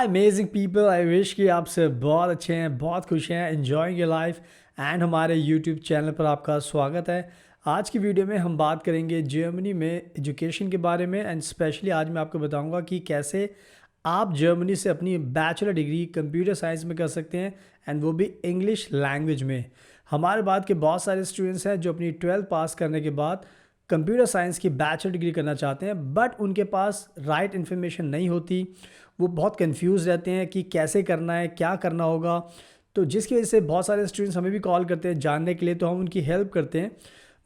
Amazing people, I wish कि आप सब बहुत अच्छे हैं, बहुत खुश हैं, एंजॉयिंग योर लाइफ एंड हमारे यूट्यूब चैनल पर आपका स्वागत है। आज की वीडियो में हम बात करेंगे जर्मनी में एजुकेशन के बारे में एंड स्पेशली आज मैं आपको बताऊंगा कि कैसे आप जर्मनी से अपनी बैचलर डिग्री कंप्यूटर साइंस में कर सकते हैं एंड वो भी इंग्लिश लैंग्वेज में। हमारे बाद के बहुत सारे स्टूडेंट्स हैं जो अपनी 12th पास करने के बाद कंप्यूटर साइंस की बैचलर डिग्री करना चाहते हैं बट उनके पास राइट इन्फॉर्मेशन नहीं होती। वो बहुत कंफ्यूज रहते हैं कि कैसे करना है, क्या करना होगा। तो जिसकी वजह से बहुत सारे स्टूडेंट्स हमें भी कॉल करते हैं जानने के लिए, तो हम उनकी हेल्प करते हैं।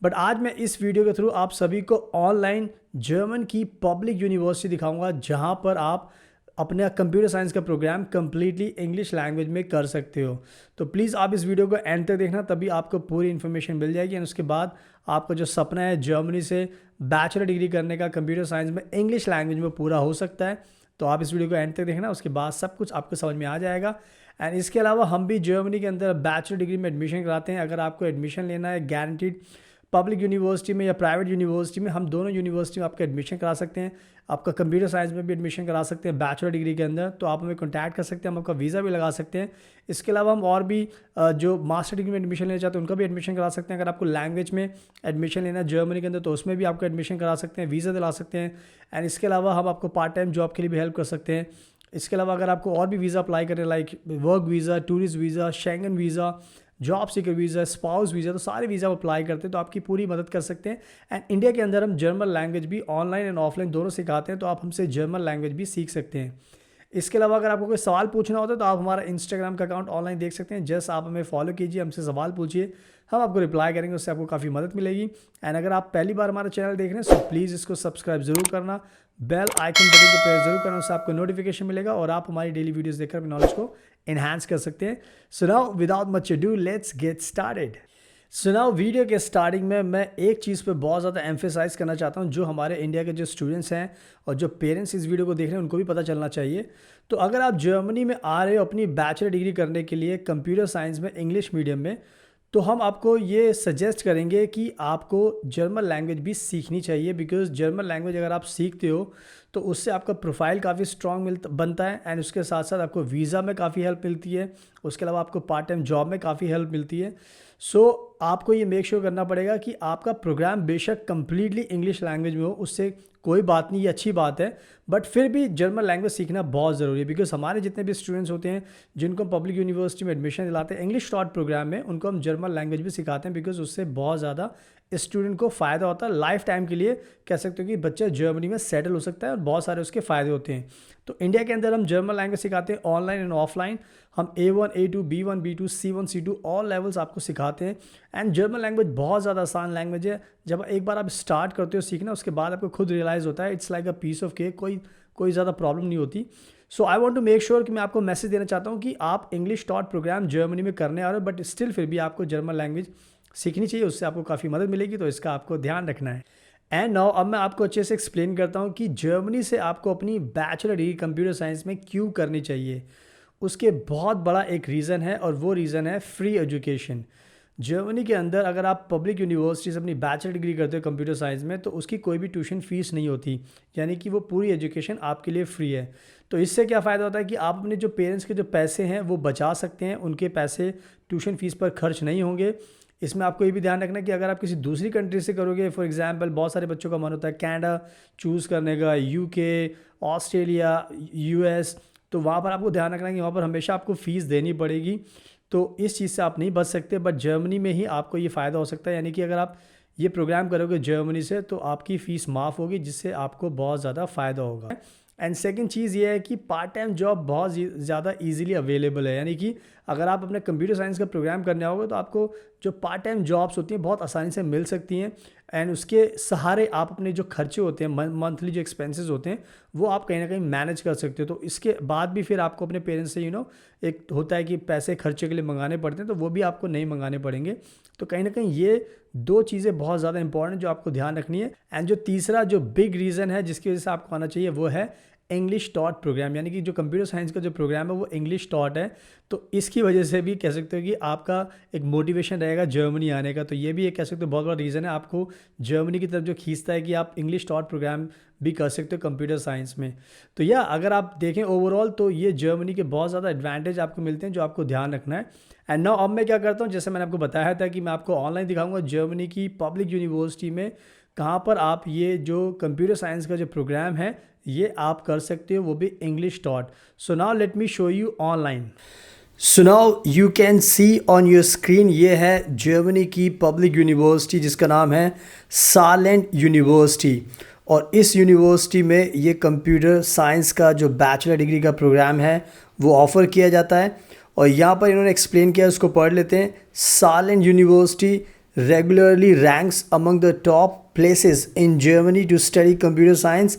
बट आज मैं इस वीडियो के थ्रू आप सभी को ऑनलाइन जर्मन की पब्लिक यूनिवर्सिटी दिखाऊंगा जहां पर आप अपना कंप्यूटर साइंस का प्रोग्राम कम्प्लीटली इंग्लिश लैंग्वेज में कर सकते हो। तो प्लीज़ आप इस वीडियो को एंड तक देखना, तभी आपको पूरी इन्फॉर्मेशन मिल जाएगी एंड उसके बाद आपका जो सपना है जर्मनी से बैचलर डिग्री करने का कंप्यूटर साइंस में इंग्लिश लैंग्वेज में पूरा हो सकता है। तो आप इस वीडियो को एंड तक देखना, उसके बाद सब कुछ आपको समझ में आ जाएगा। एंड इसके अलावा हम भी जर्मनी के अंदर बैचलर डिग्री में एडमिशन कराते हैं। अगर आपको एडमिशन लेना है गारंटीड पब्लिक यूनिवर्सिटी में या प्राइवेट यूनिवर्सिटी में, हम दोनों यूनिवर्सिटी में आपका एडमिशन करा सकते हैं। आपका कंप्यूटर साइंस में भी एडमिशन करा सकते हैं बैचलर डिग्री के अंदर, तो आप हमें कॉन्टैक्ट कर सकते हैं, हम आपका वीज़ा भी लगा सकते हैं। इसके अलावा हम और भी जो मास्टर डिग्री में एडमिशन लेना चाहते हैं उनका भी एडमिशन करा सकते हैं। अगर आपको लैंग्वेज में एडमिशन लेना है जर्मनी के अंदर तो उसमें भी आपको एडमिशन करा सकते हैं, वीज़ा दिला सकते हैं। एंड इसके अलावा हम आपको पार्ट टाइम जॉब के लिए भी हेल्प कर सकते हैं। इसके अलावा अगर आपको और भी वीज़ा अप्लाई करें like work visa, tourist visa, Schengen visa, job seeker visa, spouse visa, तो सारे वीज़ा अप्लाई करते हैं तो आपकी पूरी मदद कर सकते हैं। एंड इंडिया के अंदर हम जर्मन लैंग्वेज भी ऑनलाइन एंड ऑफलाइन दोनों सिखाते हैं, तो आप हमसे जर्मन लैंग्वेज भी सीख सकते हैं। इसके अलावा अगर आपको कोई सवाल पूछना होता है तो आप हमारा इंस्टाग्राम का अकाउंट ऑनलाइन देख सकते हैं। जस्ट आप हमें फॉलो कीजिए, हमसे सवाल पूछिए, हम आपको रिप्लाई करेंगे, उससे आपको काफ़ी मदद मिलेगी। एंड अगर आप पहली बार हमारा चैनल देख रहे हैं तो प्लीज़ इसको सब्सक्राइब ज़रूर करना, बेल आइकन बटन को प्रेस जरूर करना, उससे आपको नोटिफिकेशन मिलेगा और आप हमारी डेली वीडियोस देखकर अपनी नॉलेज को एनहांस कर सकते हैं। So now without much ado let's get started. So now video के स्टार्टिंग में मैं एक चीज़ पे बहुत ज़्यादा एम्फेसाइज करना चाहता हूँ, जो हमारे इंडिया के जो स्टूडेंट्स हैं और जो पेरेंट्स इस वीडियो को देख रहे हैं उनको भी पता चलना चाहिए। तो अगर आप जर्मनी में आ रहे हो अपनी बैचलर डिग्री करने के लिए कंप्यूटर साइंस में इंग्लिश मीडियम में, तो हम आपको ये सजेस्ट करेंगे कि आपको जर्मन लैंग्वेज भी सीखनी चाहिए। बिकॉज जर्मन लैंग्वेज अगर आप सीखते हो तो उससे आपका प्रोफाइल काफ़ी स्ट्रॉन्ग बनता है एंड उसके साथ साथ आपको वीज़ा में काफ़ी हेल्प मिलती है। उसके अलावा आपको पार्ट टाइम जॉब में काफ़ी हेल्प मिलती है। सो आपको ये मेक श्योर करना पड़ेगा कि आपका प्रोग्राम बेशक कम्प्लीटली इंग्लिश लैंग्वेज में हो, उससे कोई बात नहीं, ये अच्छी बात है, बट फिर भी जर्मन लैंग्वेज सीखना बहुत ज़रूरी है। बिकॉज हमारे जितने भी स्टूडेंट्स होते हैं जिनको हम पब्लिक यूनिवर्सिटी में एडमिशन दिलाते हैं इंग्लिश शॉर्ट प्रोग्राम में, उनको हम जर्मन लैंग्वेज भी सिखाते हैं। बिकॉज उससे बहुत ज़्यादा स्टूडेंट को फ़ायदा होता है, लाइफ टाइम के लिए कह सकते हो कि बच्चा जर्मनी में सेटल हो सकता है और बहुत सारे उसके फ़ायदे होते हैं। तो इंडिया के अंदर हम जर्मन लैंग्वेज सिखाते हैं ऑनलाइन एंड ऑफलाइन। हम A1, A2, B1, B2, C1, C2 all levels आपको सिखाते हैं। एंड जर्मन लैंग्वेज बहुत ज़्यादा आसान लैंग्वेज है। जब एक बार आप स्टार्ट करते हो सीखना, उसके बाद आपको खुद रियलाइज़ होता है it's like a piece of cake, कोई ज़्यादा प्रॉब्लम नहीं होती। So I want to make sure कि मैं आपको मैसेज देना चाहता हूँ कि आप इंग्लिश टॉट प्रोग्राम जर्मनी में करने आ रहे हो, बट स्टिल फिर भी आपको जर्मन लैंग्वेज सीखनी चाहिए, उससे आपको काफ़ी मदद मिलेगी, तो इसका आपको ध्यान रखना है। एंड नाउ अब मैं आपको अच्छे से एक्सप्लेन करता हूँ कि जर्मनी से आपको अपनी बैचलर डिग्री कंप्यूटर साइंस में क्यों करनी चाहिए। उसके बहुत बड़ा एक रीज़न है और वो रीज़न है फ्री एजुकेशन। जर्मनी के अंदर अगर आप पब्लिक यूनिवर्सिटी से अपनी बैचलर डिग्री करते हो कंप्यूटर साइंस में, तो उसकी कोई भी ट्यूशन फीस नहीं होती, यानी कि वो पूरी एजुकेशन आपके लिए फ्री है। तो इससे क्या फ़ायदा होता है कि आप अपने जो पेरेंट्स के जो पैसे हैं वो बचा सकते हैं, उनके पैसे ट्यूशन फीस पर खर्च नहीं होंगे। इसमें आपको ये भी ध्यान रखना है कि अगर आप किसी दूसरी कंट्री से करोगे, फॉर एग्जांपल बहुत सारे बच्चों का मन होता है कनाडा चूज़ करने का, UK, ऑस्ट्रेलिया, US, तो वहाँ पर आपको ध्यान रखना है कि वहाँ पर हमेशा आपको फ़ीस देनी पड़ेगी। तो इस चीज़ से आप नहीं बच सकते, बट जर्मनी में ही आपको ये फ़ायदा हो सकता है। यानी कि अगर आप ये प्रोग्राम करोगे जर्मनी से तो आपकी फ़ीस माफ़ होगी, जिससे आपको बहुत ज़्यादा फ़ायदा होगा। एंड सेकंड चीज़ ये है कि पार्ट टाइम जॉब बहुत ज़्यादा इजीली अवेलेबल है। यानी कि अगर आप अपने कंप्यूटर साइंस का प्रोग्राम करने आओगे तो आपको जो पार्ट टाइम जॉब्स होती हैं बहुत आसानी से मिल सकती हैं। एंड उसके सहारे आप अपने जो खर्चे होते हैं, मंथली जो एक्सपेंसेस होते हैं, वो आप कहीं ना कहीं मैनेज कर सकते हो। तो इसके बाद भी फिर आपको अपने पेरेंट्स से एक होता है कि पैसे खर्चे के लिए मंगाने पड़ते हैं, तो वो भी आपको नहीं मंगाने पड़ेंगे। तो कहीं ना कहीं ये दो चीज़ें बहुत ज़्यादा इंपॉर्टेंट जो आपको ध्यान रखनी है। एंड जो तीसरा जो बिग रीज़न है जिसकी वजह से आपको आना चाहिए वो है इंग्लिश टॉट प्रोग्राम, यानी कि जो कंप्यूटर साइंस का जो प्रोग्राम है वो इंग्लिश टॉट है। तो इसकी वजह से भी कह सकते हो कि आपका एक मोटिवेशन रहेगा जर्मनी आने का। तो ये भी एक कह सकते हो बहुत बड़ा रीज़न है आपको जर्मनी की तरफ जो खींचता है कि आप इंग्लिश टॉट प्रोग्राम भी कर सकते हो कंप्यूटर साइंस में। तो या अगर आप देखें ओवरऑल तो ये जर्मनी के बहुत ज़्यादा एडवांटेज आपको मिलते हैं जो आपको ध्यान रखना है। एंड नाउ अब मैं क्या करता हूँ, जैसे मैंने आपको बताया था कि मैं आपको ऑनलाइन दिखाऊंगा जर्मनी की पब्लिक यूनिवर्सिटी में कहाँ पर आप ये जो कंप्यूटर साइंस का जो प्रोग्राम है ये आप कर सकते हो, वो भी English taught. So now let me show you online. So now you can see on your screen, ये है जर्मनी की पब्लिक यूनिवर्सिटी जिसका नाम है सालेंट यूनिवर्सिटी। और इस यूनिवर्सिटी में ये कंप्यूटर साइंस का जो बैचलर डिग्री का प्रोग्राम है वो ऑफ़र किया जाता है। और यहाँ पर इन्होंने एक्सप्लेन किया, उसको पढ़ लेते हैं। Saarland university regularly ranks among the top places in Germany to study computer science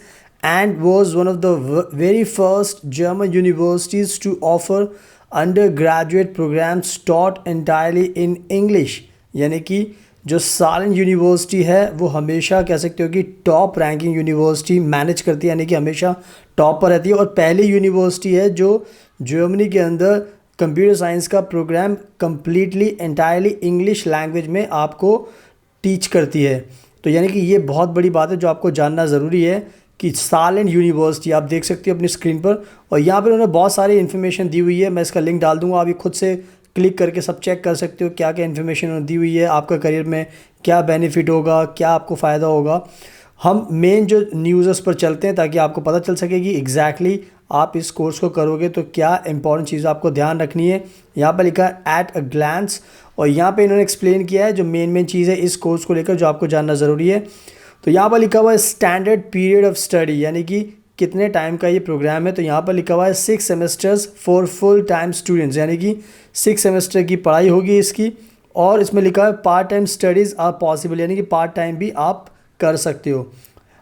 and was one of the very first German universities to offer undergraduate programs taught entirely in English। यानी कि जो सालेंट university है वो हमेशा कह सकते हो कि टॉप रैंकिंग यूनिवर्सिटी मैनेज करती है, यानी कि हमेशा टॉप पर रहती है। और पहली यूनिवर्सिटी है जो जर्मनी के अंदर कंप्यूटर साइंस का programme completely entirely English language में आपको टीच करती है। तो यानी कि ये बहुत बड़ी बात है जो आपको जानना ज़रूरी है कि सालेंट यूनिवर्सिटी आप देख सकते हो अपनी स्क्रीन पर। और यहाँ पर उन्होंने बहुत सारी इन्फॉर्मेशन दी हुई है, मैं इसका लिंक डाल दूँगा, आप ये खुद से क्लिक करके सब चेक कर सकते हो क्या क्या इन्फॉर्मेशन उन्होंने दी हुई है, आपका करियर में क्या बेनिफिट होगा, क्या आपको फ़ायदा होगा। हम मेन जो न्यूज़ पर चलते हैं ताकि आपको पता चल सके कि एग्जैक्टली आप इस कोर्स को करोगे तो क्या इंपॉर्टेंट चीज़ आपको ध्यान रखनी है। यहाँ पर लिखा है एट अ ग्लैंस, और यहाँ पे इन्होंने एक्सप्लेन किया है जो मेन चीज़ है इस कोर्स को लेकर जो आपको जानना ज़रूरी है। तो यहाँ पर लिखा हुआ है स्टैंडर्ड पीरियड ऑफ स्टडी, यानी कि कितने टाइम का ये प्रोग्राम है। तो यहाँ पर लिखा हुआ है 6 semesters for full time students, यानी कि 6 सेमेस्टर की पढ़ाई होगी इसकी। और इसमें लिखा है part time studies are possible, यानी कि पार्ट टाइम भी आप कर सकते हो।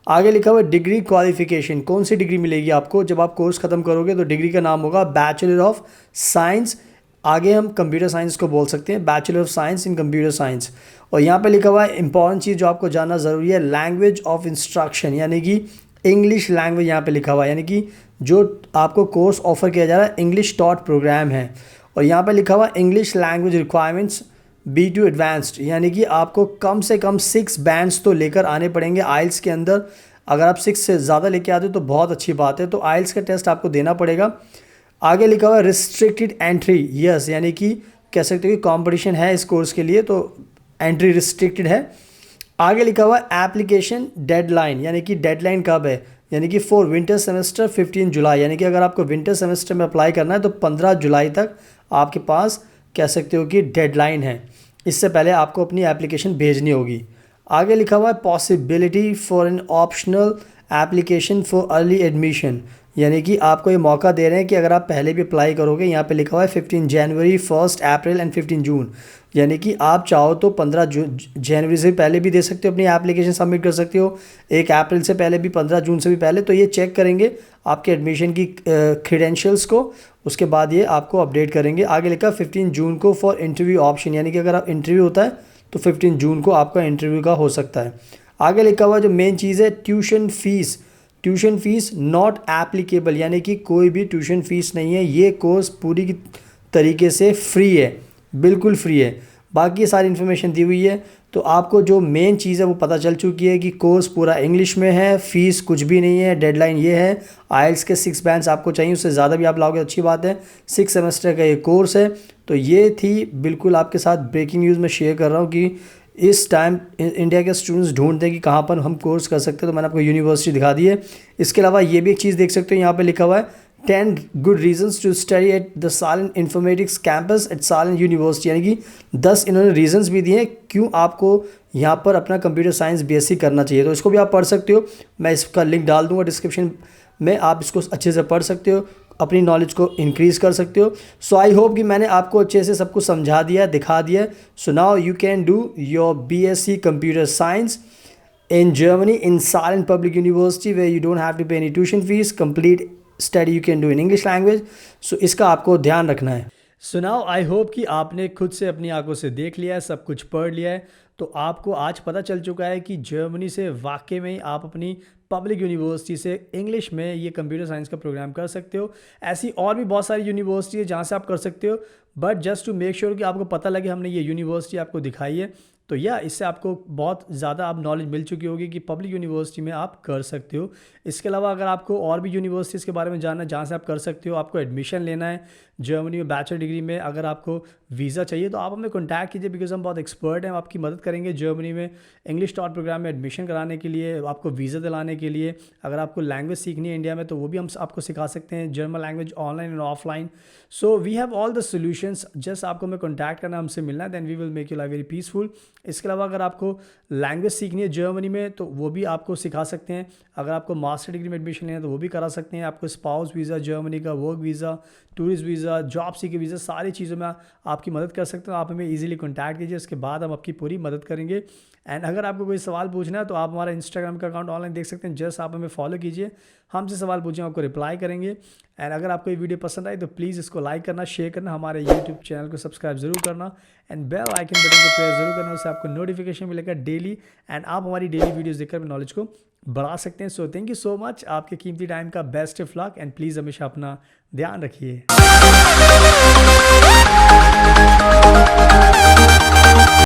आगे लिखा हुआ है डिग्री क्वालिफिकेशन, कौन सी डिग्री मिलेगी आपको जब आप कोर्स ख़त्म करोगे, तो डिग्री का नाम होगा बैचलर ऑफ साइंस। आगे हम कंप्यूटर साइंस को बोल सकते हैं bachelor of science in computer science. और यहाँ पे लिखा हुआ है इंपॉर्टेंट चीज़ जो आपको जानना ज़रूरी है, लैंग्वेज ऑफ इंस्ट्रक्शन, यानी कि इंग्लिश लैंग्वेज यहाँ पे लिखा हुआ है, यानी कि जो आपको कोर्स ऑफर किया जा रहा है इंग्लिश टॉट प्रोग्राम है। और यहाँ पे लिखा हुआ है English language requirements B2 advanced, यानी कि आपको कम से कम 6 बैंड्स तो लेकर आने पड़ेंगे आइल्स के अंदर। अगर आप 6 से ज़्यादा लेके आते हो तो बहुत अच्छी बात है, तो आइल्स का टेस्ट आपको देना पड़ेगा। आगे लिखा हुआ है रिस्ट्रिक्टेड एंट्री, यस, यानी कि कह सकते हो कि कंपटीशन है इस कोर्स के लिए, तो एंट्री रिस्ट्रिक्टेड है। आगे लिखा हुआ है एप्लीकेशन डेडलाइन, यानी कि डेडलाइन कब है, यानी कि फॉर विंटर सेमेस्टर 15 जुलाई, यानी कि अगर आपको विंटर सेमेस्टर में अप्लाई करना है तो 15 जुलाई तक आपके पास कह सकते हो कि डेडलाइन है, इससे पहले आपको अपनी एप्लीकेशन भेजनी होगी। आगे लिखा हुआ है possibility for an optional application for early admission, यानी कि आपको ये मौका दे रहे हैं कि अगर आप पहले भी अप्लाई करोगे, यहाँ पे लिखा हुआ है 15 जनवरी 1 अप्रैल एंड 15 जून, यानी कि आप चाहो तो 15 जनवरी से पहले भी दे सकते हो, अपनी एप्लीकेशन सबमिट कर सकते हो, 1 अप्रैल से पहले भी, 15 जून से भी पहले। तो ये चेक करेंगे आपके एडमिशन की क्रीडेंशियल्स को, उसके बाद ये आपको अपडेट करेंगे। आगे लिखा 15 जून को फॉर इंटरव्यू ऑप्शन, यानी कि अगर आप इंटरव्यू होता है तो 15 जून को आपका इंटरव्यू का हो सकता है। आगे लिखा हुआ जो मेन चीज़ है ट्यूशन फ़ीस नॉट एप्लीकेबल, यानी कि कोई भी ट्यूशन फ़ीस नहीं है, ये कोर्स पूरी की तरीके से फ्री है, बिल्कुल फ्री है। बाकी सारी इन्फॉर्मेशन दी हुई है, तो आपको जो मेन चीज़ है वो पता चल चुकी है कि कोर्स पूरा इंग्लिश में है, फ़ीस कुछ भी नहीं है, डेडलाइन ये है, आइल्स के 6 बैंड्स आपको चाहिए, उससे ज़्यादा भी आप लाओगे अच्छी बात है। 6 सेमेस्टर का ये कोर्स है। तो ये थी बिल्कुल आपके साथ ब्रेकिंग न्यूज़ मैं शेयर कर रहा हूँ कि इस टाइम इंडिया के स्टूडेंट्स ढूंढते हैं कि कहाँ पर हम कोर्स कर सकते हैं, तो मैंने आपको यूनिवर्सिटी दिखा दी है। इसके अलावा ये भी एक चीज़ देख सकते हो, यहाँ पर लिखा हुआ है 10 good reasons to study at the Saarland informatics campus at Saarland university, यानी कि 10 इन्होंने रीजंस भी दिए हैं क्यों आपको यहाँ पर अपना कंप्यूटर साइंस BSc करना चाहिए। तो इसको भी आप पढ़ सकते हो, मैं इसका लिंक डाल दूँगा डिस्क्रिप्शन में, आप इसको अच्छे से पढ़ सकते हो, अपनी नॉलेज को इंक्रीज़ कर सकते हो। सो आई होप कि मैंने आपको अच्छे से सब कुछ समझा दिया, दिखा दिया। So now you can do your BSc computer science in Germany in Saarland Public University where you don't have to pay any tuition fees, complete study you can do in English language। so इसका आपको ध्यान रखना है। So now I hope कि आपने खुद से अपनी आंखों से देख लिया है, सब कुछ पढ़ लिया है, तो आपको आज पता चल चुका है कि जर्मनी से वाकई में आप अपनी पब्लिक यूनिवर्सिटी से इंग्लिश में ये कंप्यूटर साइंस का प्रोग्राम कर सकते हो। ऐसी और भी बहुत सारी यूनिवर्सिटी है जहाँ से आप कर सकते हो, but just to make sure कि आपको पता लगे हमने ये यूनिवर्सिटी आपको दिखाई है, तो या इससे आपको बहुत ज़्यादा आप नॉलेज मिल चुकी होगी कि पब्लिक यूनिवर्सिटी में आप कर सकते हो। इसके अलावा अगर आपको और भी यूनिवर्सिटीज़ के बारे में जानना है जहाँ से आप कर सकते हो, आपको एडमिशन लेना है जर्मनी में बैचलर डिग्री में, अगर आपको वीज़ा चाहिए तो आप हमें कॉन्टैक्ट कीजिए, बिकॉज हम बहुत एक्सपर्ट हैं, हम आपकी मदद करेंगे जर्मनी में इंग्लिश टॉट प्रोग्राम में एडमिशन कराने के लिए, आपको वीज़ा दिलाने के लिए। अगर आपको लैंग्वेज सीखनी है इंडिया में तो वो भी हम आपको सिखा सकते हैं, German language online and offline. So we have all the solutions, just आपको हमें कॉन्टैक्ट करना, हमसे मिलना है, then we will make you life very peaceful. इसके अलावा अगर आपको लैंग्वेज सीखनी है जर्मनी में तो वो भी आपको सिखा सकते हैं। अगर आपको मास्टर डिग्री में एडमिशन लेना है तो वो भी करा सकते हैं। आपको स्पाउस वीज़ा, जर्मनी का work visa, tourist visa, job seeker visa, सारी चीज़ों में आपकी मदद कर सकते हो। आप हमें ईजिली कॉन्टैक्ट कीजिए, उसके बाद हम आपकी पूरी मदद करेंगे। एंड अगर आपको कोई सवाल पूछना है तो आप हमारा इंस्टाग्राम का अकाउंट ऑनलाइन देख सकते हैं, जस्ट आप हमें फॉलो कीजिए, हमसे सवाल पूछें, आपको रिप्लाई करेंगे। एंड अगर आपको ये वीडियो पसंद आई तो प्लीज़ इसको लाइक करना, शेयर करना, हमारे यूट्यूब चैनल को सब्सक्राइब जरूर करना एंड बेल आइकन बटन को प्रेस जरूर करना, उससे आपको नोटिफिकेशन मिलेगा डेली एंड आप हमारी डेली वीडियोज़ देखकर अपनी नॉलेज को बढ़ा सकते हैं। So thank you so much, आपके कीमती टाइम का best of luck and please हमेशा अपना ध्यान रखिए।